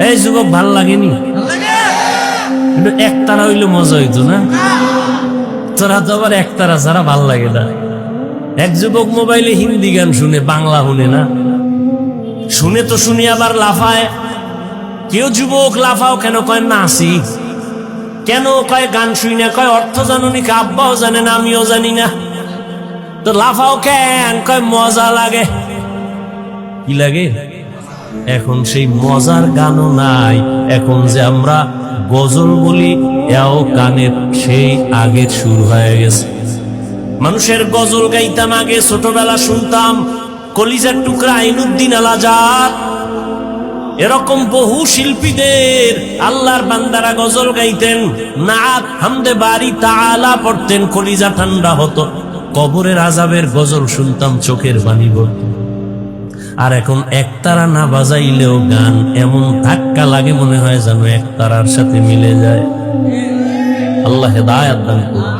এই যুবক ভাল লাগেনি? কিন্তু একতারা হইলে মজা হইতো না? তোরা তো আবার একতারা ছাড়া ভাল লাগে না। এক যুবক মোবাইলে হিন্দি গান শুনে, বাংলা শুনে না, শুনে তো শুনি আবার লাফায়। কেউ যুবক লাফাও কেন? কয় নাচি। কেন? কয় গান শুই না। কয় অর্থ জানুনি? আব্বাও জানে না, আমিও জানি না। তো লাফাও কেন? কয় মজা লাগে। কি লাগে? এখন সেই মজার গানও নাই। এখন যে আমরা গজল বলি, এও গানের সেই আগে শুরু হয়ে গেছে। মানুষের গজল গাইতাম আগে, ছোটবেলা শুনতাম কলিজার টুকরা আইনুদ্দিন আল আজাদ, এরকম বহু শিল্পীদের আল্লাহর বান্দারা গজল গাইতেন, নাত হামদে বাড়ি তাআলা পড়তেন, কলিজা ঠান্ডা হতো। কবরের আযাবের গজল শুনতাম, চোখের পানি পড়তো। আর এখন একতারা না বাজাইলেও গান এমন ধাক্কা লাগে, মনে হয় যেন একতারার সাথে মিলে যায়। আল্লাহ হেদায়েত দান করুন।